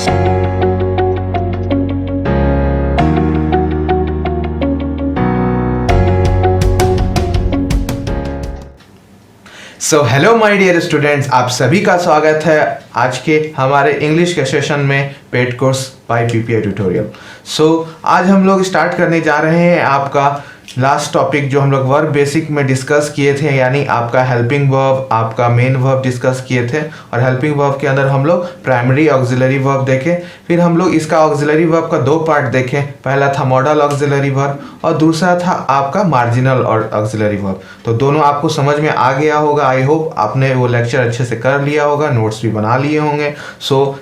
So hello my dear students, आप सभी का स्वागत है आज के हमारे इंग्लिश के सेशन में paid course by PPI tutorial. आज हम लोग स्टार्ट करने जा रहे हैं आपका लास्ट टॉपिक जो हम लोग वर्ब बेसिक में डिस्कस किए थे, यानी आपका हेल्पिंग वर्ब, आपका मेन वर्ब डिस्कस किए थे। और हेल्पिंग वर्ब के अंदर हम लोग प्राइमरी ऑक्सिलरी वर्ब देखे, फिर हम लोग इसका ऑक्सिलरी वर्ब का दो पार्ट देखे। पहला था मॉडल ऑक्सिलरी वर्ब और दूसरा था आपका मार्जिनल और ऑक्सिलरी वर्ब। तो दोनों आपको समझ में आ गया होगा। आई होप आपने वो लेक्चर अच्छे से कर लिया होगा, नोट्स भी बना लिए होंगे।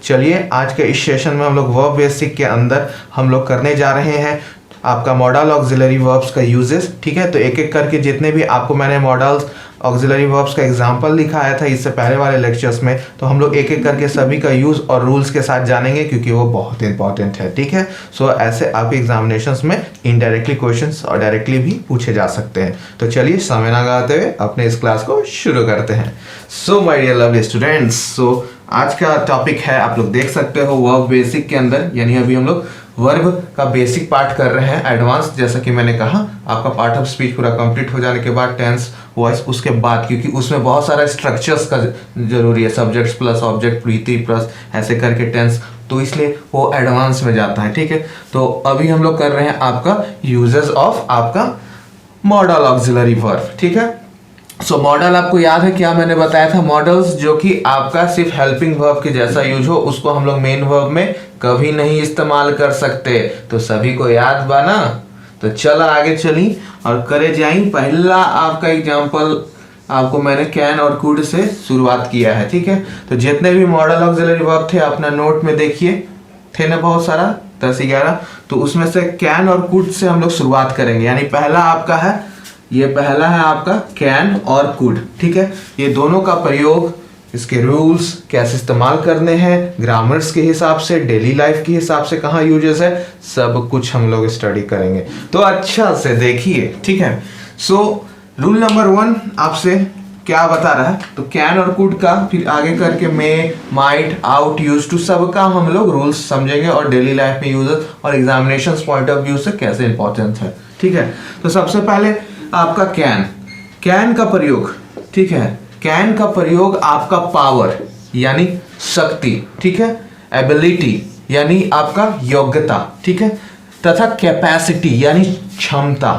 चलिए आज के इस सेशन में हम लोग वर्ब बेसिक के अंदर हम लोग करने जा रहे हैं आपका मॉडल ऑक्सिलरी वर्ब्स का यूजेस। ठीक है, तो एक एक करके जितने भी आपको मैंने मॉडल्स ऑक्सिलरी वर्ब्स का एग्जांपल दिखाया था इससे पहले वाले लेक्चर्स में, तो हम लोग एक एक करके सभी का यूज और रूल्स के साथ जानेंगे क्योंकि वो बहुत इंपॉर्टेंट है। ठीक है, ऐसे आपके एग्जामिनेशंस में इनडायरेक्टली क्वेश्चंस और डायरेक्टली भी पूछे जा सकते हैं। तो चलिए समय ना गवाते हुए अपने इस क्लास को शुरू करते हैं। माय डियर लवली स्टूडेंट्स, आज का टॉपिक है, आप लोग देख सकते हो, वर्ब बेसिक के अंदर, यानी अभी हम लोग वर्ब का बेसिक पार्ट कर रहे हैं। एडवांस जैसा कि मैंने कहा, आपका पार्ट ऑफ स्पीच पूरा कंप्लीट हो जाने के बाद टेंस वॉइस उसके बाद, क्योंकि उसमें बहुत सारा स्ट्रक्चर्स का जरूरी है, सब्जेक्ट्स प्लस ऑब्जेक्ट प्रीति प्लस ऐसे करके टेंस, तो इसलिए वो एडवांस में जाता है। ठीक है, तो अभी हम लोग कर रहे हैं आपका यूजेस ऑफ आपका मॉडल ऑक्सिलरी वर्ब। ठीक है, मॉडल आपको याद है क्या मैंने बताया था? मॉडल्स जो कि आपका सिर्फ हेल्पिंग वर्ब के जैसा यूज हो, उसको हम लोग मेन वर्ब में कभी नहीं इस्तेमाल कर सकते। तो सभी को याद बा ना? तो चला आगे चली और करे जाई। पहला आपका एग्जांपल आपको मैंने कैन और कुड से शुरुआत किया है। ठीक है, तो जितने भी मॉडल ऑक्सिलरी वर्ब थे अपना नोट में देखिए, थे ना बहुत सारा, 10-11, तो उसमें से कैन और कुड से हम लोग शुरुआत करेंगे। यानी पहला आपका है, ये पहला है आपका कैन और कुड। ठीक है, ये दोनों का प्रयोग, इसके रूल्स कैसे इस्तेमाल करने हैं, ग्रामर्स के हिसाब से, डेली लाइफ के हिसाब से कहाँ यूजेस है, सब कुछ हम लोग स्टडी करेंगे। तो अच्छा से देखिए। ठीक है, रूल नंबर 1 आपसे क्या बता रहा है? तो कैन और कुड का फिर आगे करके मे, माइट, आउट, यूज टू, सबका हम लोग रूल्स समझेंगे और डेली लाइफ में यूजेस और एग्जामिनेशन पॉइंट ऑफ व्यू से कैसे इंपॉर्टेंट है। ठीक है, तो सबसे पहले आपका कैन का प्रयोग। ठीक है, कैन का प्रयोग आपका पावर यानी शक्ति, ठीक है, एबिलिटी यानी आपका योग्यता, ठीक है, तथा कैपेसिटी यानी क्षमता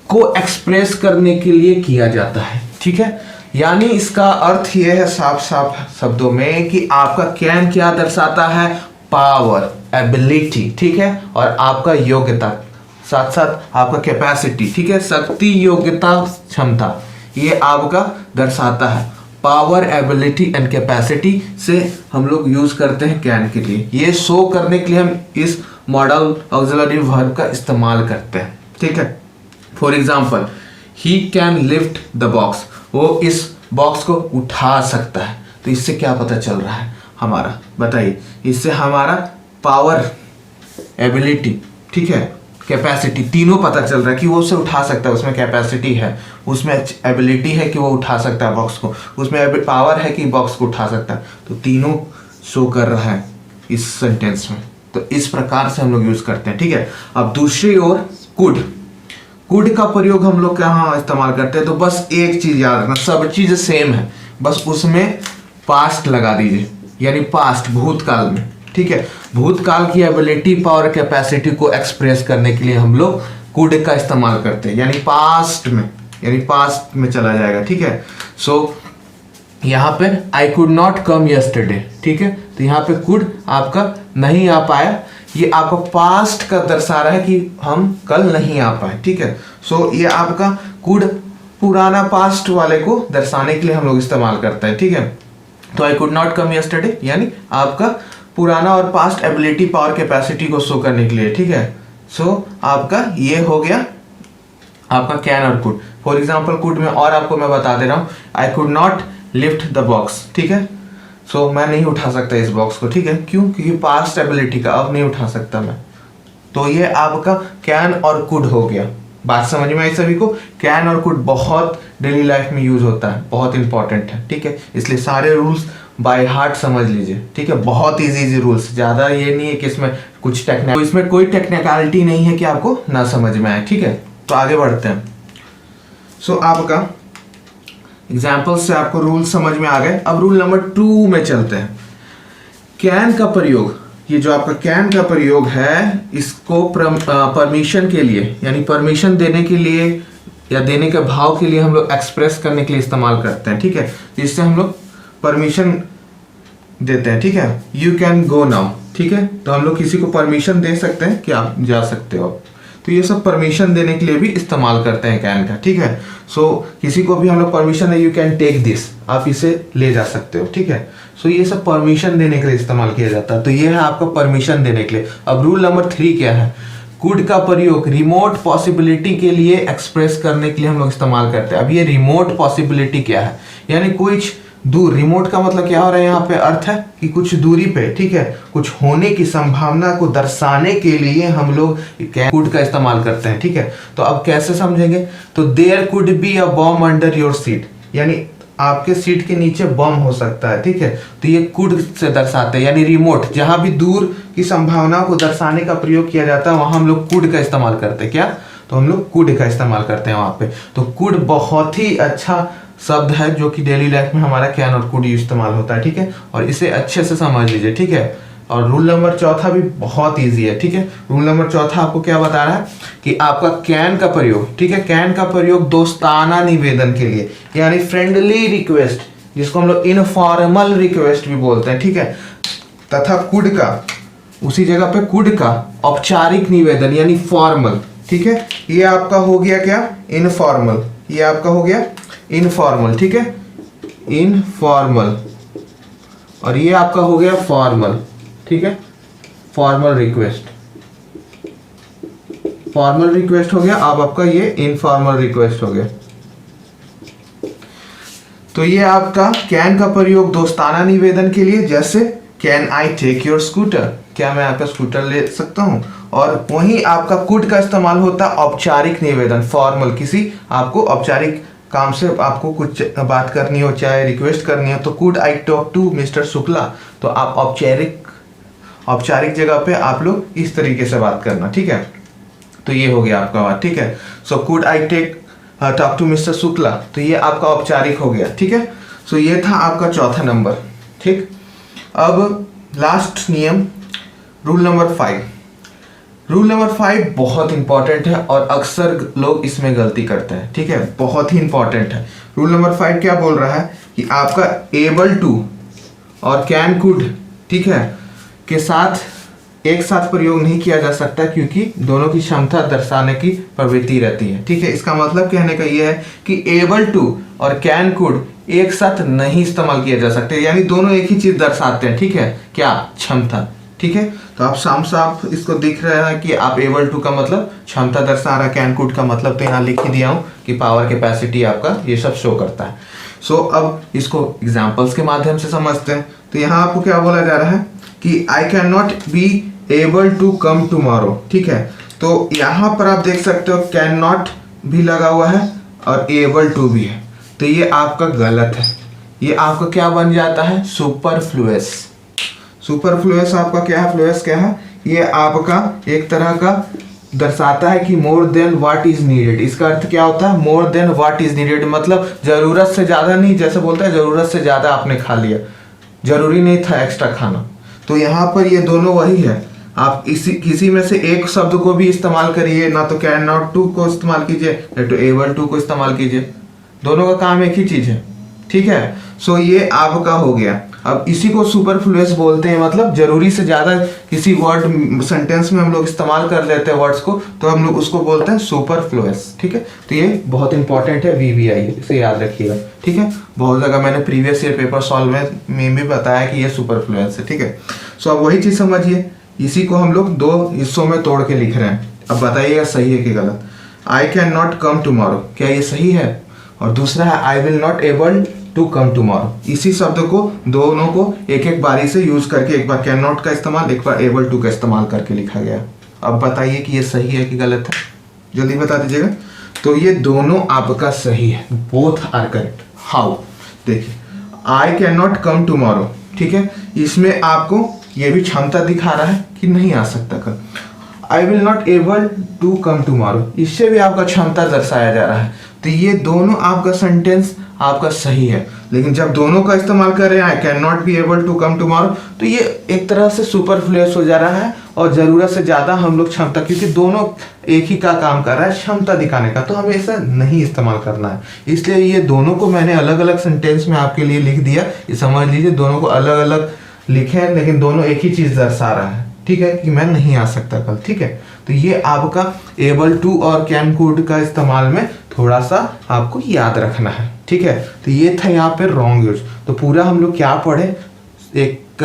को एक्सप्रेस करने के लिए किया जाता है। ठीक है, यानी इसका अर्थ यह है साफ साफ शब्दों में कि आपका कैन क्या दर्शाता है? पावर, एबिलिटी, ठीक है, और आपका योग्यता, साथ साथ आपका कैपेसिटी, ठीक है, शक्ति, योग्यता, क्षमता, ये आपका दर्शाता है। पावर, एबिलिटी एंड कैपेसिटी से हम लोग यूज करते हैं कैन के लिए। ये शो करने के लिए हम इस मॉडल ऑक्सिलरी वर्ब का इस्तेमाल करते हैं। ठीक है, for example, he can lift the box, वो इस बॉक्स को उठा सकता है। तो इससे क्या पता चल रहा है हमारा? बताइए, इससे हमारा पावर, एबिलिटी, ठीक है, कैपेसिटी, तीनों पता चल रहा है कि वो उसे उठा सकता है, उसमें कैपेसिटी है, उसमें एबिलिटी है कि वो उठा सकता है बॉक्स को, उसमें पावर है कि बॉक्स को उठा सकता है। तो तीनों शो कर रहा है इस सेंटेंस में। तो इस प्रकार से हम लोग यूज करते हैं। ठीक है, अब दूसरी ओर कुड का प्रयोग हम लोग कहाँ इस्तेमाल करते हैं? तो बस एक चीज याद रखना, सब चीज सेम है, बस उसमें पास्ट लगा दीजिए, यानी पास्ट, भूतकाल में। ठीक है, भूतकाल की एबिलिटी, पावर, कैपेसिटी को एक्सप्रेस करने के लिए हम लोग कुड का इस्तेमाल करते हैं, यानी पास्ट में चला जाएगा। ठीक है, यहाँ पे आई कुड नॉट कम यस्टरडे, ठीक है, तो यहाँ पे कुड आपका नहीं आ पाया, ये आपका पास्ट का दर्शा रहा है कि हम कल नहीं आ पाए। ठीक है, ये आपका कुड पुराना पास्ट वाले को दर्शाने के लिए हम लोग इस्तेमाल करते हैं। ठीक है, तो आई कुड नॉट कम यस्टरडे यानी आपका पुराना और पास्ट एबिलिटी, पावर, कैपेसिटी को शो करने के लिए। ठीक है, आपका ये हो गया आपका कैन और कुड। फॉर एग्जाम्पल, कुड में और आपको मैं बता दे रहा हूँ, आई could not lift the box, ठीक है, मैं नहीं उठा सकता इस बॉक्स को। ठीक है, क्यों? क्योंकि पास्ट एबिलिटी का, अब नहीं उठा सकता मैं। तो ये आपका कैन और कुड हो गया। बात समझ में आई सभी को? कैन और कुड बहुत डेली लाइफ में यूज होता है, बहुत इंपॉर्टेंट है। ठीक है, इसलिए सारे रूल्स बाय हार्ट समझ लीजिए, ठीक है। बहुत इजी रूल्स, ज़्यादा ये नहीं है कि इसमें कुछ टेक्निक, तो इसमें कोई टेक्निकलिटी नहीं है कि आपको ना समझ में आए, ठीक है। तो आगे बढ़ते हैं। सो आपका एग्जाम्पल से आपको रूल समझ में आ गए। अब रूल नंबर 2 में चलते हैं। कैन का प्रयोग, ये जो आपका कैन का प्रयोग है, इसको परमिशन के लिए, यानी परमिशन देने के लिए या देने के भाव के लिए हम लोग एक्सप्रेस करने के लिए इस्तेमाल करते हैं, ठीक है। जिससे हम लोग परमिशन देते हैं, ठीक है। यू कैन गो नाउ, ठीक है। तो हम लोग किसी को परमिशन दे सकते हैं कि आप जा सकते हो। तो ये सब परमिशन देने के लिए भी इस्तेमाल करते हैं कैन का, ठीक है। सो किसी को भी हम लोग परमिशन है, यू कैन टेक दिस, आप इसे ले जा सकते हो, ठीक है। सो ये सब परमिशन देने के लिए इस्तेमाल किया जाता है। तो ये है आपका परमिशन देने के लिए। अब रूल नंबर 3 क्या है? कुड का प्रयोग रिमोट पॉसिबिलिटी के लिए एक्सप्रेस करने के लिए हम लोग इस्तेमाल करते हैं। अब ये रिमोट पॉसिबिलिटी क्या है? यानी कुछ दूर, रिमोट का मतलब क्या हो रहा है यहाँ पे? अर्थ है कि कुछ दूरी पे, ठीक है, कुछ होने की संभावना को दर्शाने के लिए हम लोग कुड का इस्तेमाल करते हैं, ठीक है। तो अब कैसे समझेंगे? तो there could be a bomb under your seat, यानी आपके सीट के नीचे बम हो सकता है, ठीक है। तो ये कुड से दर्शाते हैं, यानी रिमोट, जहां भी दूर की संभावना को दर्शाने का प्रयोग किया जाता है वहां हम लोग कुड का इस्तेमाल करते हैं। क्या? तो हम लोग कुड का इस्तेमाल करते हैं वहां पे। तो कुड बहुत ही अच्छा शब्द है जो कि डेली लाइफ में हमारा कैन और कुड इस्तेमाल होता है, ठीक है। और इसे अच्छे से समझ लीजिए, ठीक है। और रूल नंबर 4 भी बहुत इजी है, ठीक है। रूल नंबर 4 आपको क्या बता रहा है कि आपका कैन का प्रयोग, ठीक है, कैन का प्रयोग दोस्ताना निवेदन के लिए, यानी फ्रेंडली रिक्वेस्ट, जिसको हम लोग इनफॉर्मल रिक्वेस्ट भी बोलते हैं, ठीक है, तथा कुड का, उसी जगह पे कुड का औपचारिक निवेदन यानी फॉर्मल, ठीक है। ये आपका हो गया क्या? इनफॉर्मल। ये आपका हो गया इनफॉर्मल, ठीक है, इनफॉर्मल। और ये आपका हो गया फॉर्मल, ठीक है, फॉर्मल रिक्वेस्ट। फॉर्मल रिक्वेस्ट हो गया। अब आपका ये इनफॉर्मल रिक्वेस्ट हो गया। तो ये आपका कैन का प्रयोग दोस्ताना निवेदन के लिए, जैसे can I take your scooter, क्या मैं आपका स्कूटर ले सकता हूं। और वहीं आपका कुड का इस्तेमाल होता है औपचारिक निवेदन, फॉर्मल, किसी आपको औपचारिक काम से आपको कुछ बात करनी हो, चाहे रिक्वेस्ट करनी हो, तो could I talk to mister Shukla. तो आप औपचारिक जगह पे आप लोग इस तरीके से बात करना, ठीक है। तो ये हो गया आपका बात, ठीक है। So could I talk to mister Shukla, तो ये आपका औपचारिक हो गया, ठीक है। सो ये था आपका 4था नंबर, ठीक। अब लास्ट नियम, रूल नंबर 5। रूल नंबर 5 बहुत इंपॉर्टेंट है और अक्सर लोग इसमें गलती करते हैं, ठीक है, बहुत ही इंपॉर्टेंट है। रूल नंबर 5 क्या बोल रहा है कि आपका एबल टू और कैन कुड, ठीक है, के साथ एक साथ प्रयोग नहीं किया जा सकता, क्योंकि दोनों की क्षमता दर्शाने की प्रवृत्ति रहती है, ठीक है। इसका मतलब कहने का यह है कि एबल टू और कैन कुड एक साथ नहीं इस्तेमाल किया जा सकते, यानी दोनों एक ही चीज दर्शाते हैं, ठीक है, क्या? क्षमता, ठीक है। तो आप साफ इसको दिख रहा है कि आप एबल टू का मतलब क्षमता दर्शा रहा है, कैन कुड का मतलब तो यहाँ लिख ही दिया हूँ कि पावर कैपेसिटी आपका ये सब शो करता है। सो अब इसको एग्जाम्पल्स के माध्यम से समझते हैं। तो यहाँ आपको क्या बोला जा रहा है कि I can not be able to come tomorrow, ठीक है। तो यहाँ पर आप देख सकते हो कैन नॉट भी लगा हुआ है और एबल टू भी है, तो ये आपका गलत है। ये आपका क्या बन जाता है? सुपरफ्लुअस। सुपरफ्लुअस आपका क्या है? फ्लुअस क्या है? ये आपका एक तरह का दर्शाता है कि more than what is needed. इसका अर्थ क्या होता है? More than what is needed, मतलब जरूरत से ज्यादा नहीं, जैसे बोलता है जरूरत से ज्यादा आपने खा लिया, जरूरी नहीं था एक्स्ट्रा खाना। तो यहाँ पर ये दोनों वही है। आप किसी में से एक शब्द को भी इस्तेमाल करिए, ना तो कैन नॉट टू को इस्तेमाल कीजिए, ना तो एबल टू को इस्तेमाल कीजिए, दोनों का काम एक ही चीज है, ठीक है। सो ये आपका हो गया। अब इसी को सुपरफ्लुअस बोलते हैं, मतलब जरूरी से ज्यादा किसी वर्ड सेंटेंस में हम लोग इस्तेमाल कर लेते हैं वर्ड्स को, तो हम लोग उसको बोलते हैं सुपरफ्लुअस, ठीक है। तो ये बहुत इंपॉर्टेंट है, VVI, इसे याद रखिएगा, ठीक है। बहुत जगह मैंने प्रीवियस ईयर पेपर सॉल्व में भी बताया कि ये सुपरफ्लुअस है, ठीक है। सो अब वही चीज समझिए, इसी को हम लोग 2 हिस्सों में तोड़ के लिख रहे हैं। अब बताइएगा सही है कि गलत। I can not come tomorrow, क्या ये सही है? और दूसरा है I will not able to come tomorrow. इसी शब्द को दोनों को एक एक बारी से यूज करके, एक बार कैन नॉट का इस्तेमाल, एक बार एबल टू का इस्तेमाल करके लिखा गया। अब बताइए कि ये सही है कि गलत है, जल्दी बता दीजिएगा। तो ये दोनों आपका सही है, बोथ आर करेक्ट। हाउ? देखिए, I can not come tomorrow, ठीक है, इसमें आपको ये भी क्षमता दिखा रहा है कि नहीं आ सकता कल। I will not able to come tomorrow, इससे भी आपका क्षमता दर्शाया जा रहा है। तो ये दोनों आपका सेंटेंस आपका सही है, लेकिन जब दोनों का इस्तेमाल कर रहे हैं I can not be able to come tomorrow, तो ये एक तरह से सुपरफ्लुअस हो जा रहा है और ज़रूरत से ज़्यादा हम लोग क्षमता, क्योंकि दोनों एक ही का काम कर रहा है क्षमता दिखाने का, तो हमें ऐसा नहीं इस्तेमाल करना है। इसलिए ये दोनों को मैंने अलग अलग सेंटेंस में आपके लिए लिख दिया। ये समझ लीजिए दोनों को अलग अलग लिखे हैं, लेकिन दोनों एक ही चीज़ दर्शा रहा है, ठीक है, कि मैं नहीं आ सकता कल, ठीक है। तो ये आपका एबल टू और कैन कुड का इस्तेमाल में थोड़ा सा आपको याद रखना है, ठीक है। तो ये था यहाँ पे रॉन्ग यूज। तो पूरा हम लोग क्या पढ़े, एक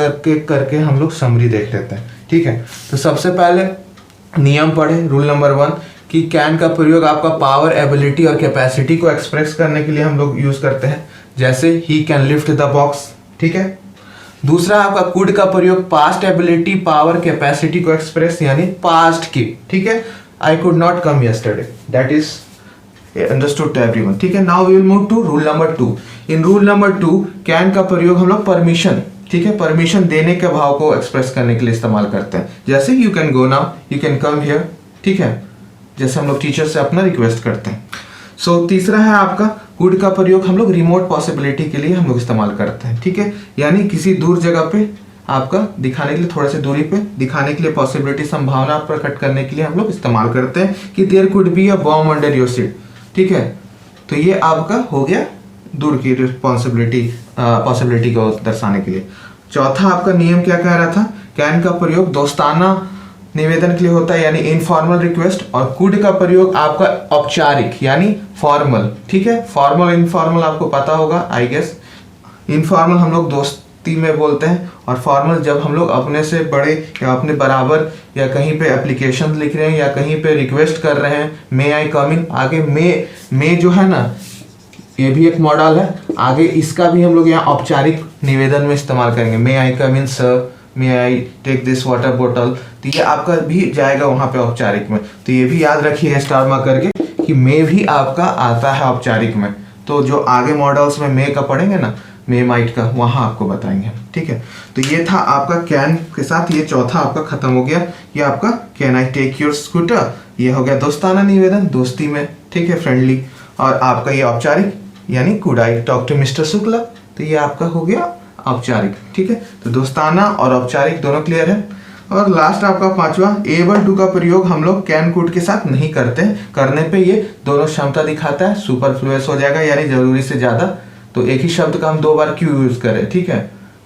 करके हम लोग समरी देख लेते हैं, ठीक है। तो सबसे पहले नियम पढ़े, रूल नंबर 1 कि कैन का प्रयोग आपका पावर, एबिलिटी और कैपेसिटी को एक्सप्रेस करने के लिए हम लोग यूज करते हैं, जैसे ही कैन लिफ्ट द बॉक्स, ठीक है। दूसरा आपका कुड का प्रयोग पास्ट एबिलिटी, पावर, कैपेसिटी को एक्सप्रेस यानी पास्ट की, ठीक है। I could not come yesterday, that is understood to everyone, ठीक है। Now we will move to rule number 2। In rule number 2 can का प्रयोग हम लोग परमिशन, ठीक है, परमिशन देने के भाव को एक्सप्रेस करने के लिए इस्तेमाल करते हैं, जैसे you can go now, you can come here, ठीक है, जैसे हम लोग टीचर से अपना रिक्वेस्ट करते हैं। सो तीसरा है आपका कुड का प्रयोग हम लोग रिमोट पॉसिबिलिटी के लिए हम लोग इस्तेमाल करते हैं, ठीक है, यानी किसी दूर जगह पे आपका दिखाने के लिए, थोड़े से दूरी पे दिखाने के लिए, पॉसिबिलिटी संभावना प्रकट करने के लिए हम लोग इस्तेमाल करते हैं कि there could be a bomb under your seat, ठीक है। तो ये आपका हो गया दूर की पॉसिबिलिटी को दर्शाने के लिए। चौथा आपका नियम क्या कह रहा था, कैन का प्रयोग दोस्ताना निवेदन के लिए होता है यानी इनफॉर्मल रिक्वेस्ट, और कुड का प्रयोग आपका औपचारिक यानी फॉर्मल, ठीक है। फॉर्मल इनफॉर्मल आपको पता होगा आई गेस। इनफॉर्मल हम लोग दोस्ती में बोलते हैं, और फॉर्मल जब हम लोग अपने से बड़े या अपने बराबर या कहीं पे एप्लीकेशन लिख रहे हैं या कहीं पे रिक्वेस्ट कर रहे हैं, मे आई कम इन, आगे मे जो है ना ये भी एक मॉडल है, आगे इसका भी हम लोग यहाँ औपचारिक निवेदन में इस्तेमाल करेंगे, may I come in sir, may I take this water बोतल, तो ये आपका भी जाएगा वहाँ पे औपचारिक में। तो ये भी याद रखिए स्टार मार्क करके कि मे भी आपका आता है औपचारिक में। तो जो आगे मॉडल्स में मे का पढ़ेंगे ना, मे माइट का, वहाँ आपको बताएंगे, ठीक है। तो ये था आपका कैन के साथ, ये चौथा आपका खत्म हो गया। ये आपका can I take your scooter, ये हो गया दोस्ताना निवेदन, दोस्ती में, ठीक है, फ्रेंडली। और आपका ये औपचारिक यानी could I talk to mister Shukla, तो ये आपका हो गया औपचारिक, ठीक है। तो दोस्ताना और औपचारिक दोनों क्लियर है। और लास्ट आपका पांचवा, एबल टू का प्रयोग हम लोग कैन कुड के साथ नहीं करते हैं, करने पे ये दोनों क्षमता दिखाता है, सुपरफ्लुअस हो जाएगा यानी जरूरी से ज्यादा। तो एक ही शब्द का हम 2 बार क्यों यूज करें, ठीक है,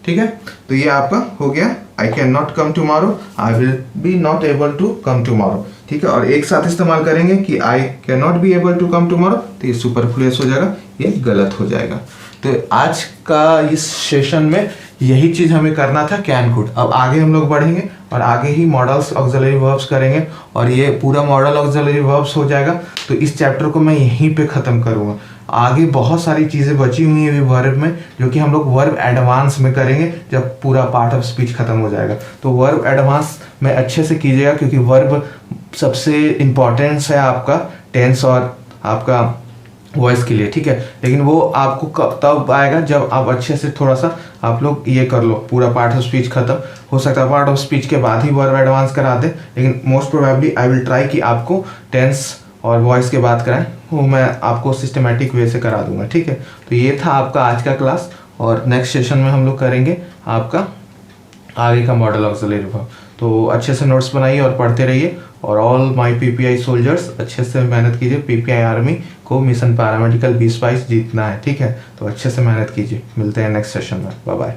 ठीक है। तो ये आपका हो गया I can not come tomorrow, I will be not able to come tomorrow, ठीक है। और एक साथ इस्तेमाल करेंगे कि I can not be able to come tomorrow, तो ये सुपरफ्लुअस हो जाएगा, ये गलत हो जाएगा। तो आज का इस सेशन में यही चीज हमें करना था, कैन कुड। अब आगे हम लोग बढ़ेंगे और आगे ही मॉडल्स ऑक्सिलरी वर्ब्स करेंगे, और ये पूरा मॉडल ऑक्सिलरी वर्ब्स हो जाएगा। तो इस चैप्टर को मैं यहीं पे ख़त्म करूँगा। आगे बहुत सारी चीज़ें बची हुई हैं वर्ब में, जो कि हम लोग वर्ब एडवांस में करेंगे जब पूरा पार्ट ऑफ स्पीच खत्म हो जाएगा। तो वर्ब एडवांस में अच्छे से कीजिएगा, क्योंकि वर्ब सबसे इम्पॉर्टेंस है आपका टेंस और आपका वॉइस के लिए, ठीक है। लेकिन वो आपको कब तब आएगा जब आप अच्छे से थोड़ा सा आप लोग ये कर लो, पूरा पार्ट ऑफ स्पीच खत्म हो सकता है, पार्ट ऑफ स्पीच के बाद ही वर्ब एडवांस करा दे, लेकिन most probably I will try कि आपको टेंस और वॉइस के बात कराएं, वो मैं आपको सिस्टमेटिक वे से करा दूंगा, ठीक है। तो ये था आपका आज का क्लास, और नेक्स्ट सेशन में हम लोग करेंगे आपका आगे का मॉडल ऑक्सिलरी वर्ब। तो अच्छे से नोट्स बनाइए और पढ़ते रहिए, और ऑल माय पीपीआई सोल्जर्स अच्छे से मेहनत कीजिए। पीपीआई आर्मी को मिशन पैरामेडिकल 2022 जीतना है, ठीक है। तो अच्छे से मेहनत कीजिए, मिलते हैं नेक्स्ट सेशन में, बाय बाय।